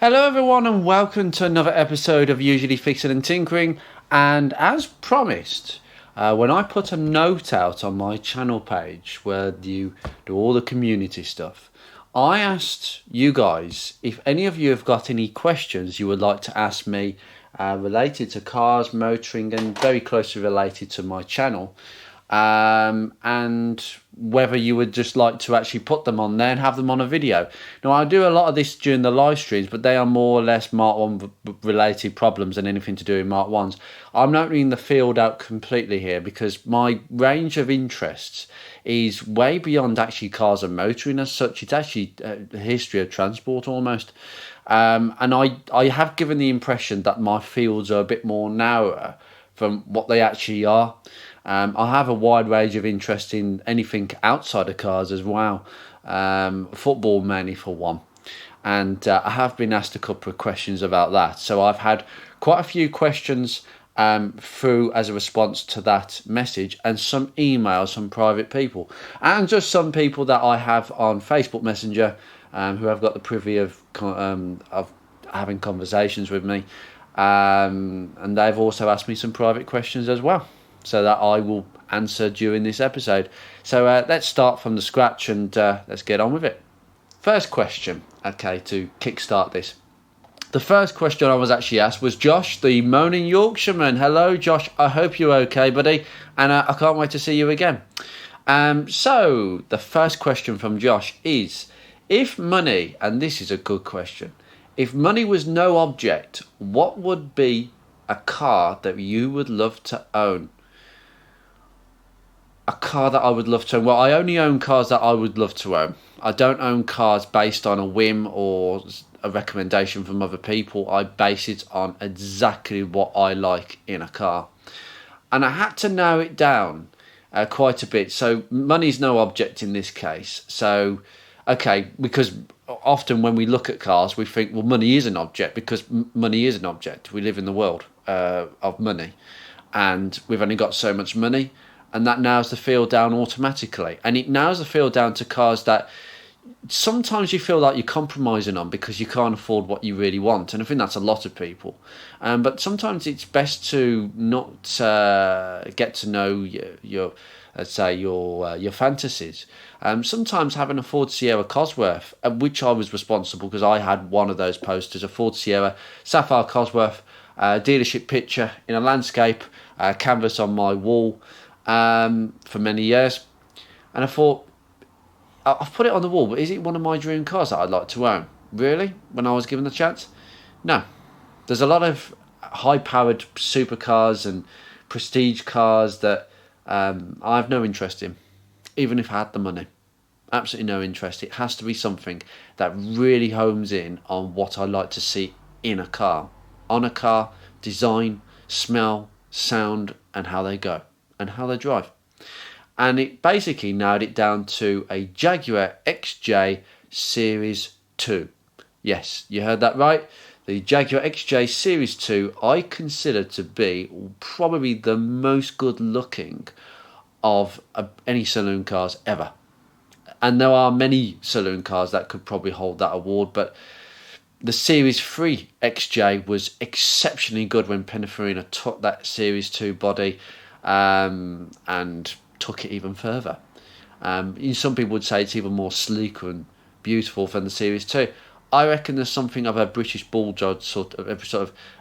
Hello, everyone, and welcome to another episode of Usually Fixing and Tinkering. And as promised, when I put a note out on my channel page where you do all the community stuff, I asked you guys if any of you have got any questions you would like to ask me related to cars, motoring, and very closely related to my channel. And whether you would just like to actually put them on there and have them on a video. Now, I do a lot of this during the live streams, but they are more or less Mark 1 related problems than anything to do with Mark 1s. I'm opening the field out completely here because my range of interests is way beyond actually cars and motoring as such. It's actually a history of transport almost. And I have given the impression that my fields are a bit more narrower from what they actually are. I have a wide range of interest in anything outside of cars as well. Football mainly for one. And I have been asked a couple of questions about that. So I've had quite a few questions through as a response to that message, and some emails from private people. And just some people that I have on Facebook Messenger who have got the privy of having conversations with me. And they've also asked me some private questions as well, so that I will answer during this episode. So let's start from the scratch and let's get on with it. First question, okay, to kickstart this. The first question I was actually asked was Josh, the moaning Yorkshireman. Hello, Josh. I hope you're okay, buddy. And I can't wait to see you again. So the first question from Josh is, if money, and this is a good question, if money was no object, what would be a car that you would love to own? A car that I would love to own. Well, I only own cars that I would love to own. I don't own cars based on a whim or a recommendation from other people. I base it on exactly what I like in a car. And I had to narrow it down quite a bit. So money's no object in this case. So, okay, because often when we look at cars, we think, well, money is an object because money is an object. We live in the world of money, and we've only got so much money. And that narrows the field down automatically. And it narrows the field down to cars that sometimes you feel like you're compromising on because you can't afford what you really want. And I think that's a lot of people. But sometimes it's best to not get to know your fantasies. Sometimes having a Ford Sierra Cosworth, which I was responsible because I had one of those posters, a Ford Sierra Sapphire Cosworth dealership picture in a landscape, canvas on my wall, for many years, and I thought, I've put it on the wall, but is it one of my dream cars that I'd like to own? Really? When I was given the chance? No. There's a lot of high-powered supercars and prestige cars that I have no interest in, even if I had the money. Absolutely no interest. It has to be something that really homes in on what I like to see in a car. On a car, design, smell, sound, and how they go. And how they drive. And it basically narrowed it down to a Jaguar XJ Series 2. Yes, you heard that right. The Jaguar XJ Series 2 I consider to be probably the most good looking of any saloon cars ever. And there are many saloon cars that could probably hold that award, but the Series 3 XJ was exceptionally good when Pininfarina took that Series 2 body and took it even further. Some people would say it's even more sleeker and beautiful than the Series 2. I reckon there's something of a British bulldog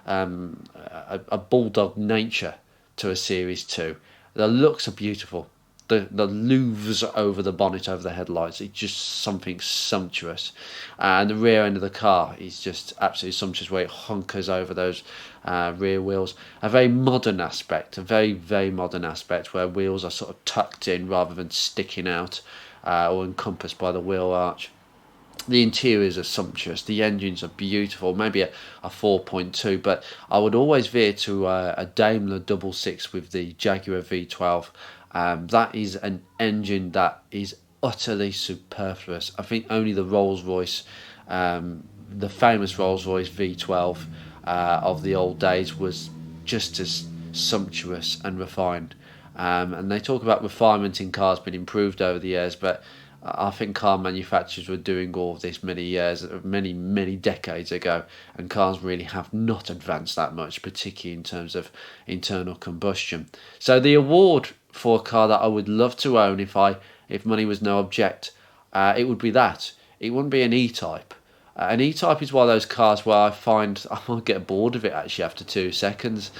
a bulldog nature to a Series 2. The looks are beautiful. The louvres over the bonnet, over the headlights, it's just something sumptuous. And the rear end of the car is just absolutely sumptuous, where it hunkers over those rear wheels. A very modern aspect, a very, very modern aspect, where wheels are sort of tucked in rather than sticking out or encompassed by the wheel arch. The interiors are sumptuous, the engines are beautiful, maybe a 4.2, but I would always veer to a Daimler 66 with the Jaguar V12. That is an engine that is utterly superfluous. I think only the Rolls-Royce, the famous Rolls-Royce V12 of the old days, was just as sumptuous and refined. And they talk about refinement in cars being improved over the years, but I think car manufacturers were doing all of this many decades ago, and cars really have not advanced that much, particularly in terms of internal combustion. So the award for a car that I would love to own if money was no object, it would be that. It wouldn't be an E-Type. An E-Type is one of those cars where I find I might get bored of it actually after 2 seconds.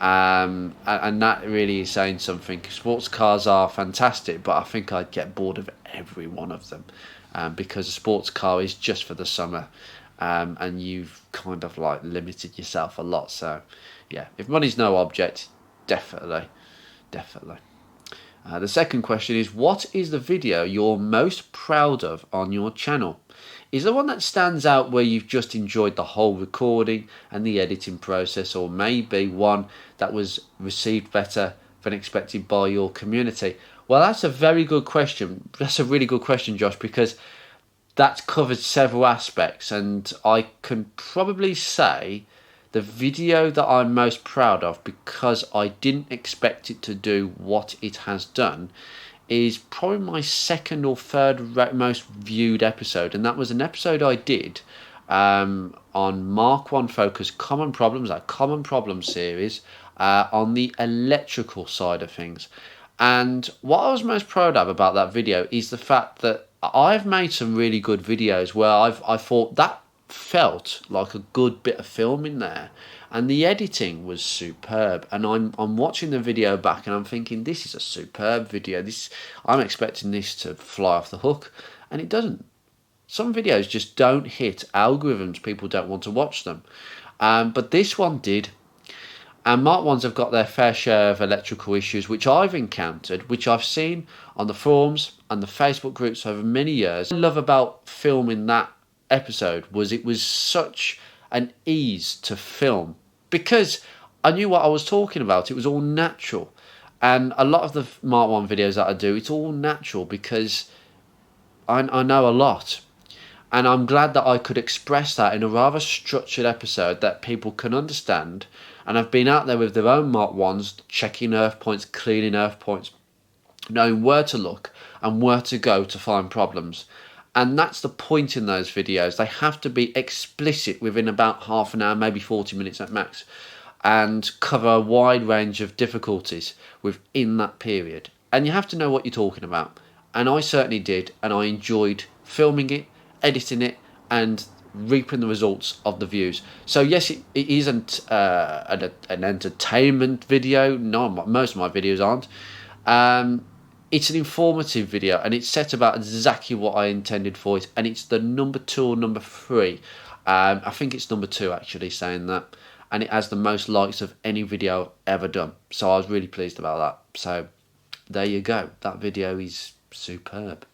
And that really is saying something. Sports cars are fantastic, but I think I'd get bored of every one of them, because a sports car is just for the summer, and you've kind of like limited yourself a lot. So yeah, if money's no object, definitely. The second question is, what is the video you're most proud of on your channel? Is there one that stands out where you've just enjoyed the whole recording and the editing process, or maybe one that was received better than expected by your community? Well, that's a very good question. That's a really good question, Josh, because that's covered several aspects, and I can probably say the video that I'm most proud of, because I didn't expect it to do what it has done, is probably my second or third most viewed episode, and that was an episode I did on Mark 1 Focus Common Problems, that Common Problems series, on the electrical side of things. And what I was most proud of about that video is the fact that I've made some really good videos where I thought that felt like a good bit of film in there, and the editing was superb, and I'm watching the video back and I'm thinking, this is a superb video. I'm expecting this to fly off the hook, and it doesn't. Some videos just don't hit algorithms. People don't want to watch them, but this one did. And Mark 1s have got their fair share of electrical issues, which I've encountered, which I've seen on the forums and the Facebook groups over many years. What I love about filming that episode was it was such an ease to film, because I knew what I was talking about. It was all natural, and a lot of the Mark 1 videos that I do, it's all natural because I know a lot, and I'm glad that I could express that in a rather structured episode that people can understand, and I've been out there with their own Mark 1s, checking earth points, cleaning earth points, knowing where to look and where to go to find problems. And that's the point in those videos. They have to be explicit within about half an hour, maybe 40 minutes at max, and cover a wide range of difficulties within that period. And you have to know what you're talking about. And I certainly did, and I enjoyed filming it, editing it, and reaping the results of the views. So yes, it isn't an entertainment video. No, most of my videos aren't. It's an informative video, and it's set about exactly what I intended for it, and it's the number 2 or number 3. I think it's number 2 actually, saying that, and it has the most likes of any video ever done. So I was really pleased about that. So there you go. That video is superb.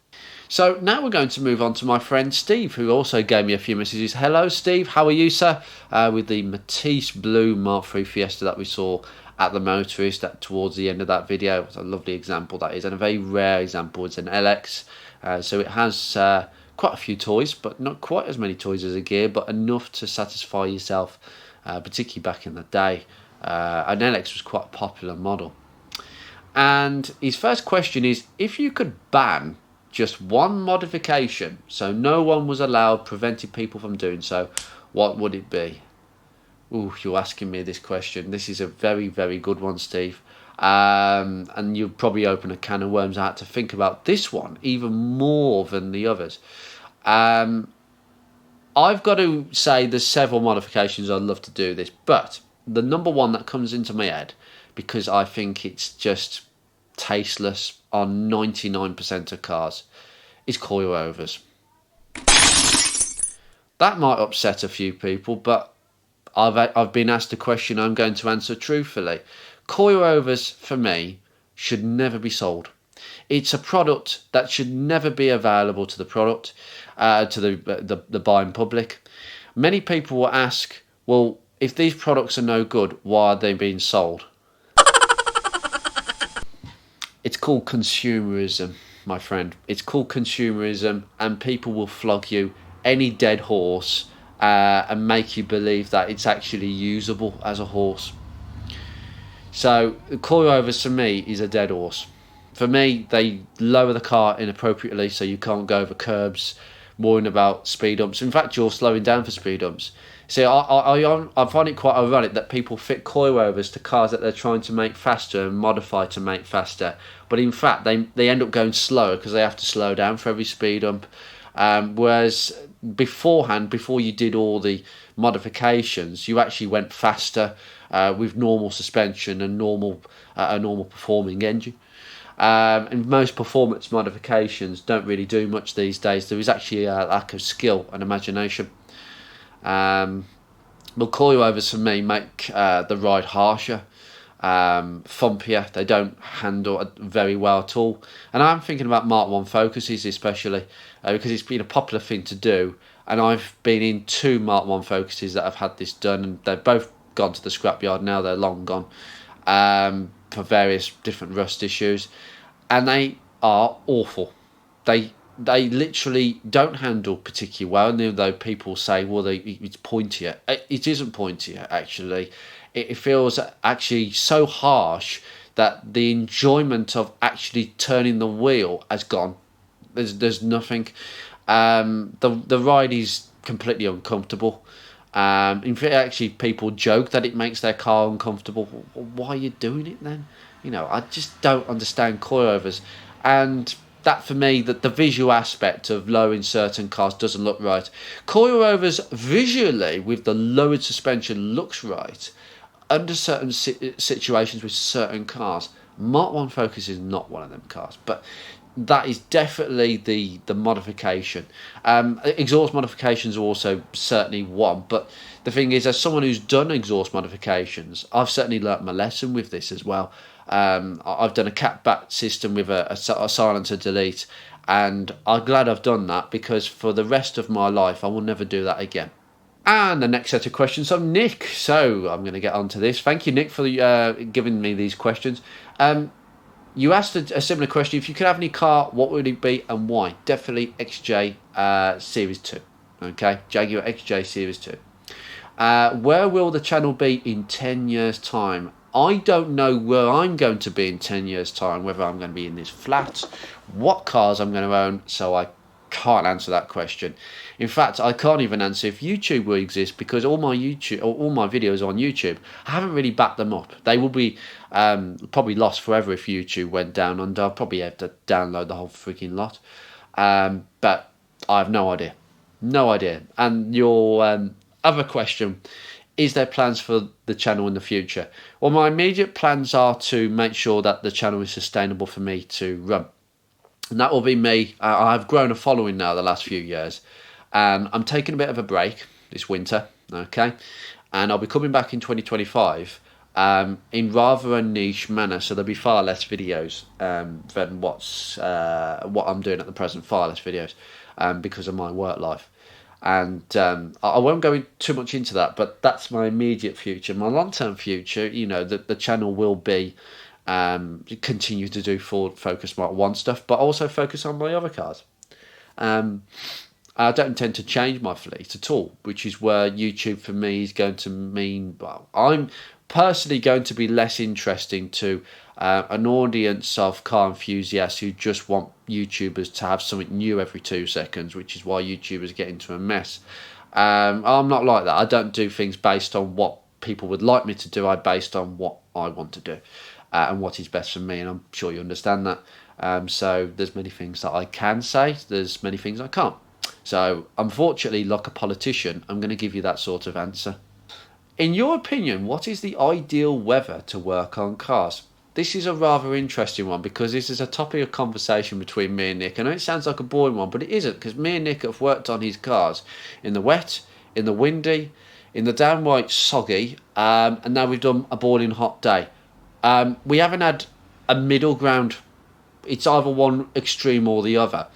So now we're going to move on to my friend Steve, who also gave me a few messages. Hello Steve, how are you, sir? With the Matisse Blue Mark III Fiesta that we saw at the Motorist towards the end of that video. It's a lovely example that is, and a very rare example. It's an LX, so it has quite a few toys, but not quite as many toys as a gear, but enough to satisfy yourself, particularly back in the day. An LX was quite a popular model. And his first question is, if you could ban just one modification, so no one was allowed, prevented people from doing so, what would it be? Ooh, you're asking me this question. This is a very, very good one, Steve. And you'll probably open a can of worms. I had to think about this one even more than the others. I've got to say there's several modifications I'd love to do this, but the number one that comes into my head, because I think it's just tasteless on 99% of cars, is coilovers. That might upset a few people, but I've been asked a question I'm going to answer truthfully. Coilovers, for me, should never be sold. It's a product that should never be available to the the buying public. Many people will ask, well, if these products are no good, why are they being sold? It's called consumerism, my friend. It's called consumerism, and people will flog you any dead horse and make you believe that it's actually usable as a horse. So coilovers for me is a dead horse. For me, they lower the car inappropriately, so you can't go over curbs, worrying about speed humps. In fact, you're slowing down for speed humps. See, I find it quite ironic that people fit coilovers to cars that they're trying to make faster and modify to make faster, but in fact they end up going slower because they have to slow down for every speed hump. Whereas beforehand, before you did all the modifications, you actually went faster with normal suspension and a normal performing engine. And most performance modifications don't really do much these days. There is actually a lack of skill and imagination. But coilovers for me make the ride harsher, thumpier. They don't handle very well at all. And I'm thinking about Mark 1 Focuses especially because it's been a popular thing to do. And I've been in 2 Mark 1 Focuses that have had this done, and they've both gone to the scrapyard now. They're long gone. For various different rust issues, and they are awful. They literally don't handle particularly well, and though people say, well, it's pointier, it isn't pointier actually. It feels actually so harsh that the enjoyment of actually turning the wheel has gone. There's nothing. The ride is completely uncomfortable. In fact, actually, people joke that it makes their car uncomfortable. Why are you doing it then? I just don't understand coilovers. And that, for me, that the visual aspect of lowering certain cars doesn't look right. Coilovers visually, with the lowered suspension, looks right under certain situations with certain cars. Mark 1 Focus is not one of them cars, but that is definitely the modification. Exhaust modifications are also certainly one, but the thing is, as someone who's done exhaust modifications, I've certainly learnt my lesson with this as well. I've done a cat-back system with a silencer delete, and I'm glad I've done that, because for the rest of my life I will never do that again. And the next set of questions from Nick. So I'm going to get on to this. Thank you, Nick, for giving me these questions. You asked a similar question. If you could have any car, what would it be and why? Definitely XJ Series 2. Okay, Jaguar XJ Series 2. Where will the channel be in 10 years' time? I don't know where I'm going to be in 10 years' time, whether I'm going to be in this flat, what cars I'm going to own, so I can't answer that question. In fact, I can't even answer if YouTube will exist, because all my videos on YouTube, I haven't really backed them up. They will be probably lost forever if YouTube went down, and I'll probably have to download the whole freaking lot. But I have no idea. No idea. And your other question, is there plans for the channel in the future? Well, my immediate plans are to make sure that the channel is sustainable for me to run. And that will be me. I've grown a following now the last few years. And I'm taking a bit of a break this winter, okay? And I'll be coming back in 2025 in rather a niche manner. So there'll be far less videos than what I'm doing at the present, far less videos because of my work life. And I won't go too much into that, but that's my immediate future. My long-term future, the channel will be continue to do Ford Focus Mark 1 stuff, but also focus on my other cars. I don't intend to change my fleet at all, which is where YouTube for me is going to mean, well, I'm personally going to be less interesting to an audience of car enthusiasts who just want YouTubers to have something new every 2 seconds, which is why YouTubers get into a mess. I'm not like that. I don't do things based on what people would like me to do. I based on what I want to do and what is best for me, and I'm sure you understand that. So there's many things that I can say, there's many things I can't. So unfortunately, like a politician, I'm going to give you that sort of answer. In your opinion, what is the ideal weather to work on cars? This is a rather interesting one, because this is a topic of conversation between me and Nick. I know it sounds like a boring one, but it isn't, because me and Nick have worked on his cars in the wet, in the windy, in the downright soggy, and now we've done a boiling hot day. We haven't had a middle ground. It's either one extreme or the other.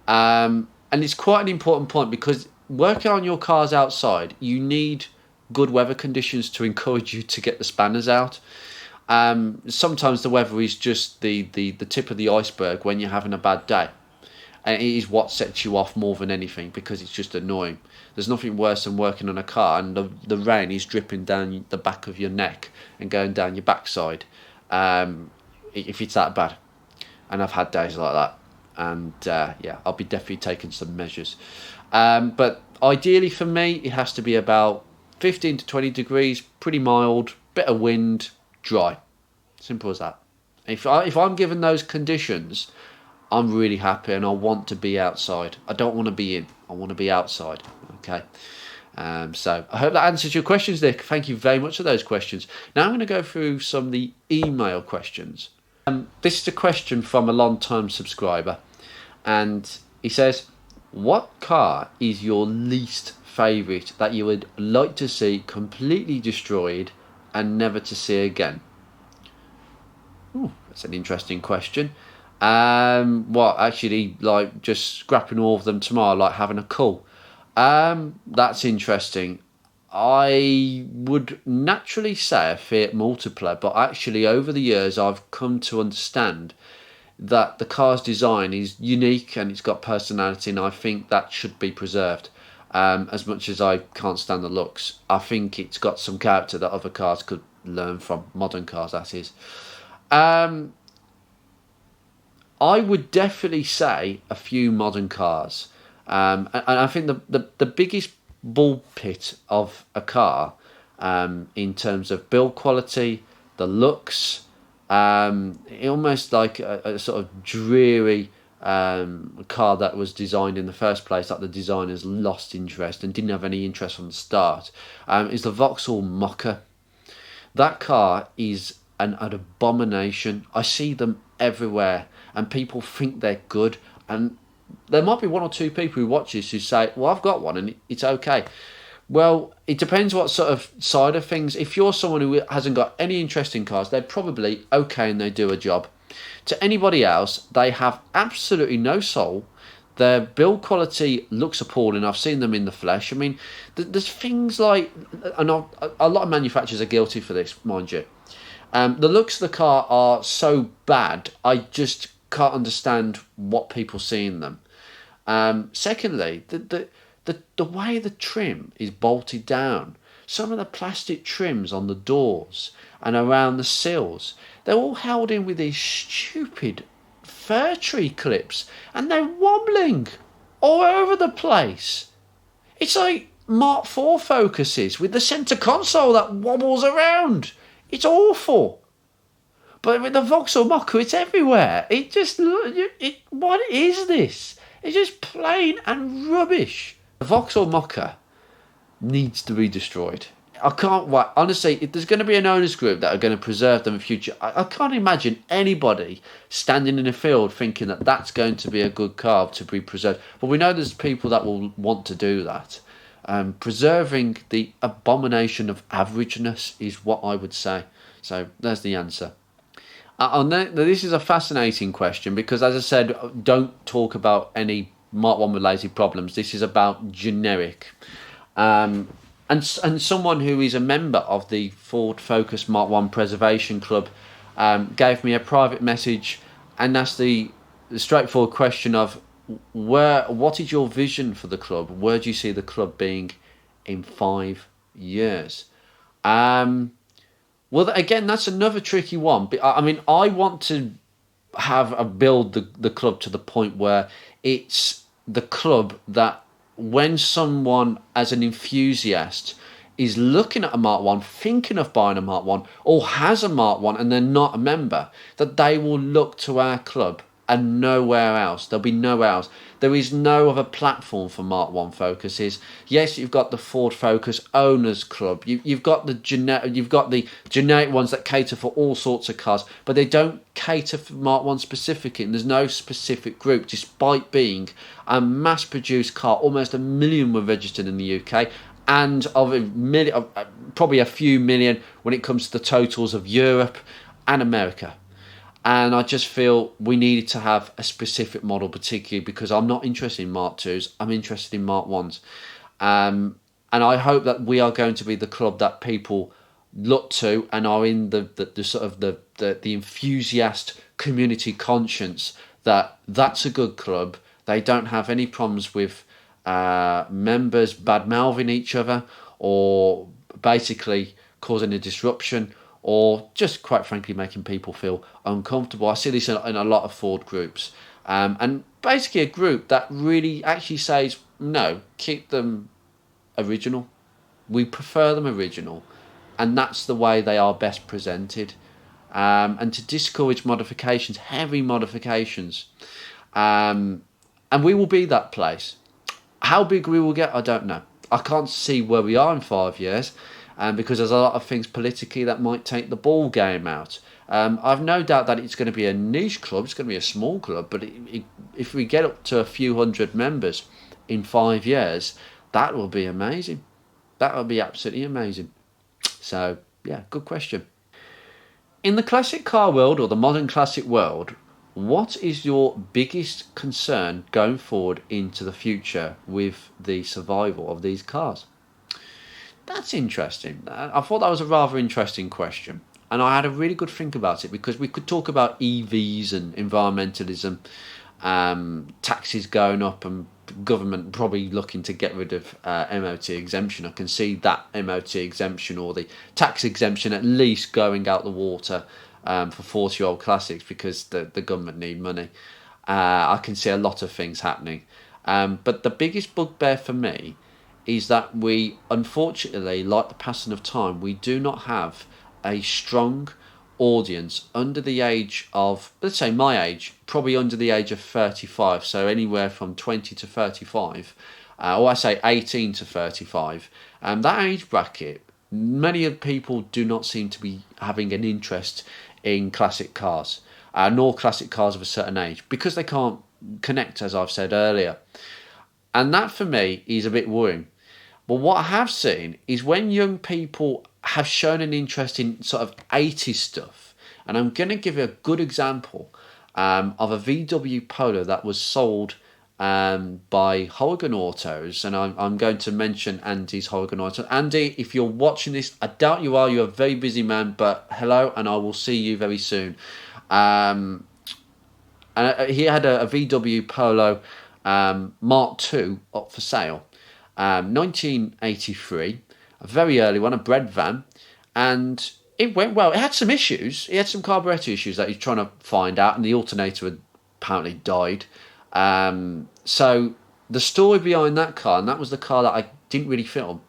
And it's quite an important point, because working on your cars outside, you need good weather conditions to encourage you to get the spanners out. Sometimes the weather is just the tip of the iceberg when you're having a bad day. And it is what sets you off more than anything, because it's just annoying. There's nothing worse than working on a car and the rain is dripping down the back of your neck and going down your backside, if it's that bad. and I've had days like that. And yeah, I'll be definitely taking some measures. But ideally for me, it has to be about 15 to 20 degrees, pretty mild, bit of wind, dry. Simple as that. If I'm given those conditions, I'm really happy and I want to be outside. I don't want to be in. I want to be outside. Okay. So I hope that answers your questions, Nick. Thank you very much for those questions. Now I'm going to go through some of the email questions. This is a question from a long-time subscriber, and he says, what car is your least favourite that you would like to see completely destroyed and never to see again? Ooh, that's an interesting question. What, actually, like just scrapping all of them tomorrow, like having a cull? That's interesting. I would naturally say a Fiat Multipla, but actually over the years I've come to understand that the car's design is unique and it's got personality, and I think that should be preserved. As much as I can't stand the looks, I think it's got some character that other cars could learn from, modern cars that is. I would definitely say a few modern cars. And I think the biggest bull pit of a car, in terms of build quality, the looks, almost like a sort of dreary car that was designed in the first place, that the designers lost interest and didn't have any interest from the start, is the Vauxhall Mocha. That car is an abomination. I see them everywhere and people think they're good, and there might be one or two people who watch this who say, well, I've got one and it's okay. Well, it depends what sort of side of things. If you're someone who hasn't got any interest in cars, they're probably okay and they do a job. To anybody else, they have absolutely no soul. Their build quality looks appalling. I've seen them in the flesh. I mean, there's things like, and a lot of manufacturers are guilty for this, mind you. The looks of the car are so bad, I just can't understand what people see in them. Secondly, the way the trim is bolted down, some of the plastic trims on the doors and around the sills, they're all held in with these stupid fir tree clips, and they're wobbling all over the place. It's like Mark IV Focuses with the centre console that wobbles around. It's awful. But with the Vauxhall Mocha, it's everywhere. It just, what is this? It's just plain and rubbish. The Vauxhall Mocha needs to be destroyed. I can't wait. Honestly, if there's going to be an owners group that are going to preserve them in future, I can't imagine anybody standing in a field thinking that that's going to be a good car to be preserved. But we know there's people that will want to do that. Preserving the abomination of averageness is what I would say. So there's the answer. This is a fascinating question because, as I said, don't talk about any Mark 1 related problems. This is about generic. And someone who is a member of the Ford Focus Mark 1 Preservation Club gave me a private message and asked the straightforward question of, what is your vision for the club? Where do you see the club being in 5 years? Well, again, that's another tricky one. I mean, I want to build the club to the point where it's the club that when someone, as an enthusiast, is looking at a Mark 1, thinking of buying a Mark 1, or has a Mark 1 and they're not a member, that they will look to our club and nowhere else. There'll be nowhere else. There is no other platform for Mark 1 Focuses. Yes, you've got the Ford Focus Owners Club. You've got the generic ones that cater for all sorts of cars, but they don't cater for Mark 1 specifically. And there's no specific group, despite being a mass-produced car. Almost 1 million were registered in the UK, and of a million, probably a few million when it comes to the totals of Europe and America. And I just feel we needed to have a specific model, particularly because I'm not interested in Mark 2s. I'm interested in Mark 1s. And I hope that we are going to be the club that people look to and are in the sort of the enthusiast community conscience that that's a good club. They don't have any problems with members bad-mouthing each other or basically causing a disruption or just quite frankly making people feel uncomfortable. I see this in a lot of Ford groups, and basically a group that really actually says no, keep them original. We prefer them original, and that's the way they are best presented. And to discourage modifications, heavy modifications, and we will be that place. How big we will get, I don't know. I can't see where we are in 5 years, because there's a lot of things politically that might take the ball game out. I've no doubt that it's going to be a niche club, it's going to be a small club, but if we get up to a few hundred members in 5 years, that will be amazing. That would be absolutely amazing. So, yeah, good question. In the classic car world, or the modern classic world, what is your biggest concern going forward into the future with the survival of these cars? That's interesting. I thought that was a rather interesting question. And I had a really good think about it, because we could talk about EVs and environmentalism, taxes going up, and government probably looking to get rid of MOT exemption. I can see that MOT exemption, or the tax exemption, at least going out the water for 40-year-old classics, because the government need money. I can see a lot of things happening. But the biggest bugbear for me is that we, unfortunately, like the passing of time, we do not have a strong audience under the age of, let's say my age, probably under the age of 35, so anywhere from 20 to 35, or I say 18 to 35. That age bracket, many people do not seem to be having an interest in classic cars, nor classic cars of a certain age, because they can't connect, as I've said earlier. And that for me is a bit worrying. But what I have seen is when young people have shown an interest in sort of 80s stuff, and I'm going to give you a good example of a VW Polo that was sold by Hogan Autos, and I'm going to mention Andy's Hogan Autos. Andy, if you're watching this, I doubt you are, you're a very busy man, but hello, and I will see you very soon. And he had a VW Polo Mark II up for sale. 1983, a very early one, a bread van, and it went well. It had some issues. It had some carburetor issues that he's trying to find out, and the alternator had apparently died. So the story behind that car, and that was the car that I didn't really film,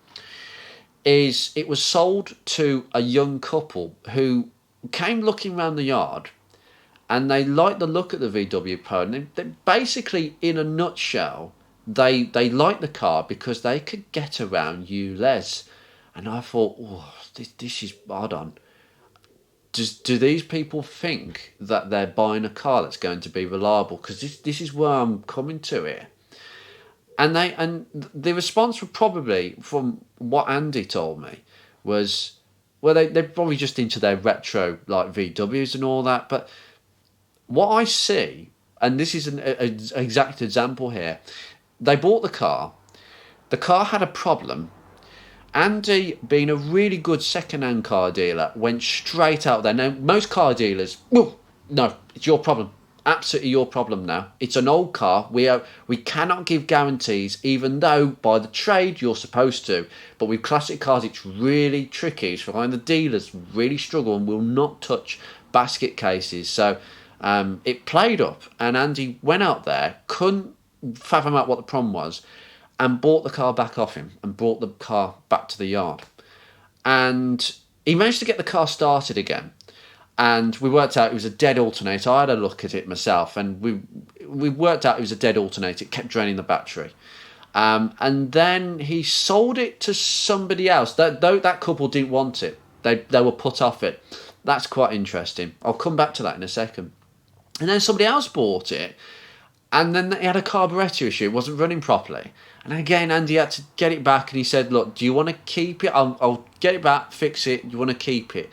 is it was sold to a young couple who came looking around the yard, and they liked the look at the VW Polo. And they basically, in a nutshell, they liked the car because they could get around ULEZ. And I thought, oh, this is odd on. Do these people think that they're buying a car that's going to be reliable? Because this is where I'm coming to here. And the response was probably, from what Andy told me, was, well, they're probably just into their retro like VWs and all that. But what I see, and this is an exact example here, they bought the car had a problem. Andy, being a really good second-hand car dealer, went straight out there. Now, most car dealers, no, it's your problem. Absolutely your problem now. It's an old car. We cannot give guarantees, even though by the trade you're supposed to. But with classic cars, it's really tricky. It's fine. The dealers really struggle and will not touch basket cases. So it played up, and Andy went out there, couldn't fathom out what the problem was, and bought the car back off him and brought the car back to the yard. And he managed to get the car started again. And we worked out it was a dead alternator. I had a look at it myself, and we worked out it was a dead alternator. It kept draining the battery. And then he sold it to somebody else. That couple didn't want it. They were put off it. That's quite interesting. I'll come back to that in a second. And then somebody else bought it, and then it had a carburetor issue. It wasn't running properly. And again, Andy had to get it back, and he said, look, do you want to keep it? I'll get it back, fix it. Do you want to keep it?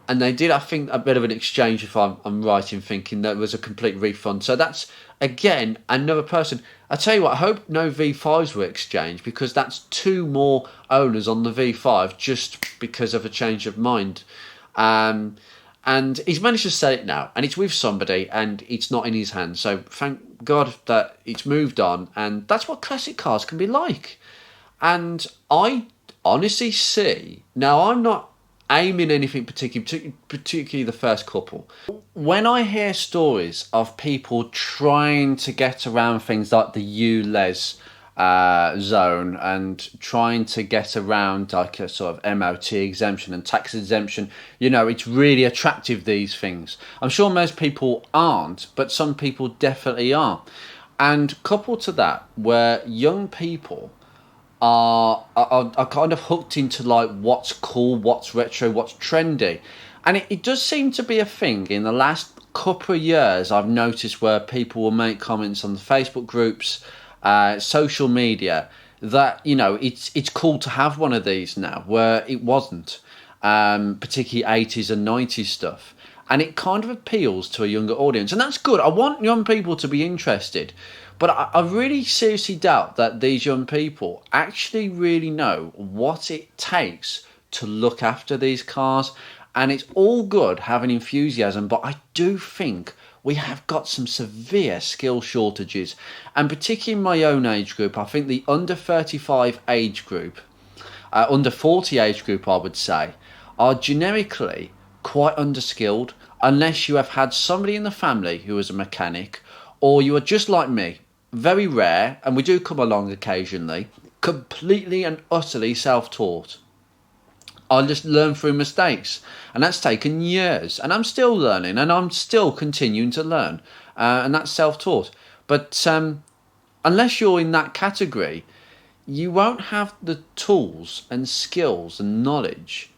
And they did, I think, a bit of an exchange, if I'm right in thinking that it was a complete refund. So that's, again, another person. I tell you what, I hope no V5s were exchanged, because that's two more owners on the V5 just because of a change of mind. And he's managed to sell it now, and it's with somebody, and it's not in his hands. So thank God that it's moved on, and that's what classic cars can be like. And I honestly see, now I'm not aiming anything particularly the first couple. When I hear stories of people trying to get around things like the ULEZ zone and trying to get around like a sort of MOT exemption and tax exemption, it's really attractive, these things. I'm sure most people aren't, but some people definitely are. And coupled to that, where young people are kind of hooked into like what's cool, what's retro, what's trendy. And it does seem to be a thing in the last couple of years. I've noticed where people will make comments on the Facebook groups, social media, that it's cool to have one of these now, where it wasn't, particularly 80s and 90s stuff. And it kind of appeals to a younger audience, and that's good. I want young people to be interested, but I really seriously doubt that these young people actually really know what it takes to look after these cars. And it's all good having enthusiasm, but I do think we have got some severe skill shortages. And particularly in my own age group, I think the under 35 age group, under 40 age group, I would say, are generically quite underskilled, unless you have had somebody in the family who is a mechanic, or you are just like me, very rare, and we do come along occasionally, completely and utterly self-taught. I just learn through mistakes, and that's taken years, and I'm still learning, and I'm still continuing to learn, and that's self-taught. But unless you're in that category, you won't have the tools and skills and knowledge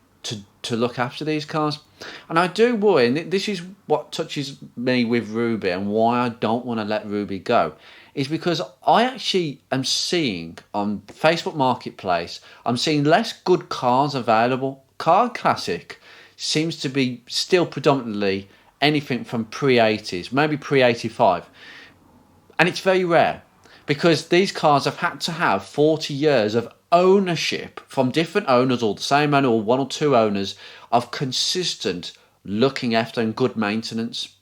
to look after these cars. And I do worry, and this is what touches me with Ruby and why I don't want to let Ruby go, is because I actually am seeing on Facebook Marketplace, I'm seeing less good cars available. Car Classic seems to be still predominantly anything from pre-80s, maybe pre-85. And it's very rare, because these cars have had to have 40 years of ownership from different owners, or the same owner, or one or two owners, of consistent looking after and good maintenance.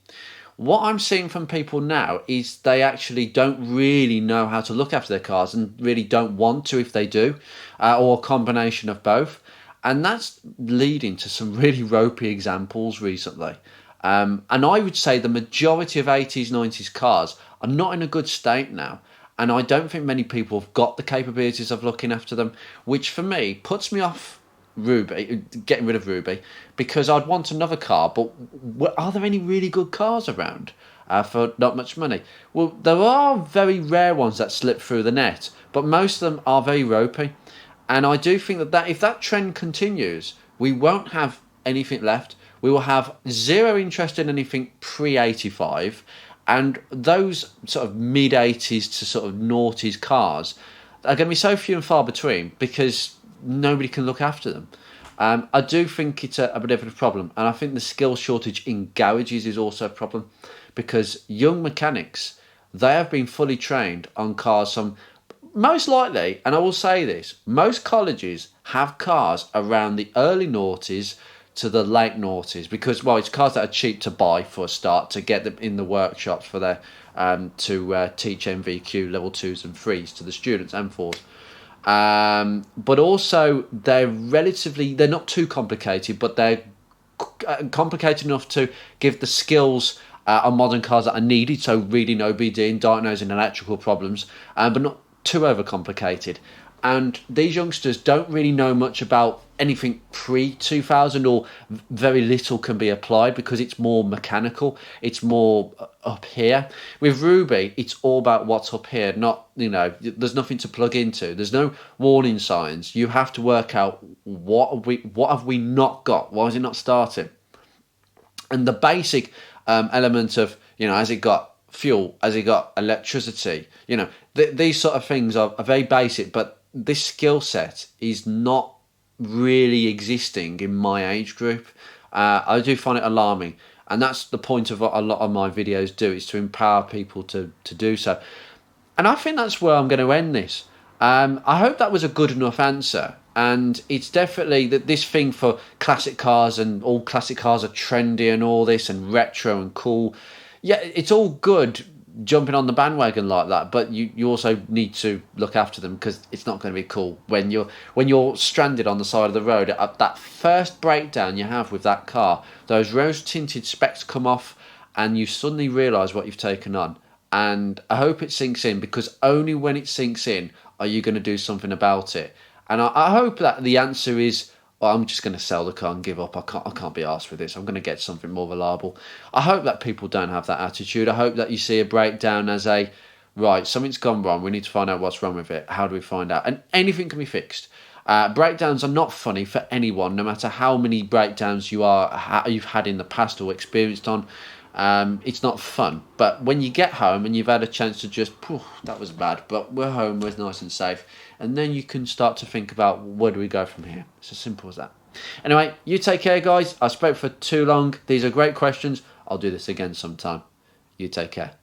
What I'm seeing from people now is they actually don't really know how to look after their cars, and really don't want to if they do, or a combination of both. And that's leading to some really ropey examples recently. And I would say the majority of 80s, 90s cars are not in a good state now. And I don't think many people have got the capabilities of looking after them, which for me puts me off Ruby, getting rid of Ruby, because I'd want another car. But are there any really good cars around for not much money? Well, there are very rare ones that slip through the net, but most of them are very ropey. And I do think that if that trend continues, we won't have anything left. We will have zero interest in anything pre-85. And those sort of mid-80s to sort of noughties cars are going to be so few and far between, because nobody can look after them. I do think it's a bit of a problem. And I think the skill shortage in garages is also a problem, because young mechanics, they have been fully trained on cars from, most likely, and I will say this, most colleges have cars around the early noughties to the late noughties, because, well, it's cars that are cheap to buy for a start, to get them in the workshops for their to teach MVQ level 2s and 3s to the students and 4s. But also they're not too complicated, but they're complicated enough to give the skills on modern cars that are needed, so reading OBD and diagnosing electrical problems, but not too overcomplicated. And these youngsters don't really know much about anything pre-2000, or very little can be applied, because it's more mechanical, it's more up here. With Ruby, it's all about what's up here, not, there's nothing to plug into, there's no warning signs. You have to work out what have we not got, why is it not starting? And the basic element of, has it got fuel, has it got electricity, these sort of things are very basic, but this skill set is not really existing in my age group. I do find it alarming, and that's the point of what a lot of my videos do, is to empower people to do so. And I think that's where I'm going to end this. I hope that was a good enough answer, and it's definitely that this thing for classic cars, and all classic cars are trendy and all this, and retro and cool. Yeah, it's all good jumping on the bandwagon like that, but you also need to look after them, because it's not going to be cool when you're stranded on the side of the road at that first breakdown you have with that car. Those rose tinted specs come off and you suddenly realise what you've taken on. And I hope it sinks in, because only when it sinks in are you going to do something about it. And I hope that the answer is, well, I'm just going to sell the car and give up. I can't be arsed with this. I'm going to get something more reliable. I hope that people don't have that attitude. I hope that you see a breakdown as a, right, something's gone wrong. We need to find out what's wrong with it. How do we find out? And anything can be fixed. Breakdowns are not funny for anyone, no matter how many breakdowns you've had in the past or experienced on. It's not fun. But when you get home and you've had a chance to just, that was bad, but we're home, we're nice and safe, and then you can start to think about, where do we go from here? It's as simple as that. Anyway, you take care, guys. I spoke for too long. These are great questions. I'll do this again sometime. You take care.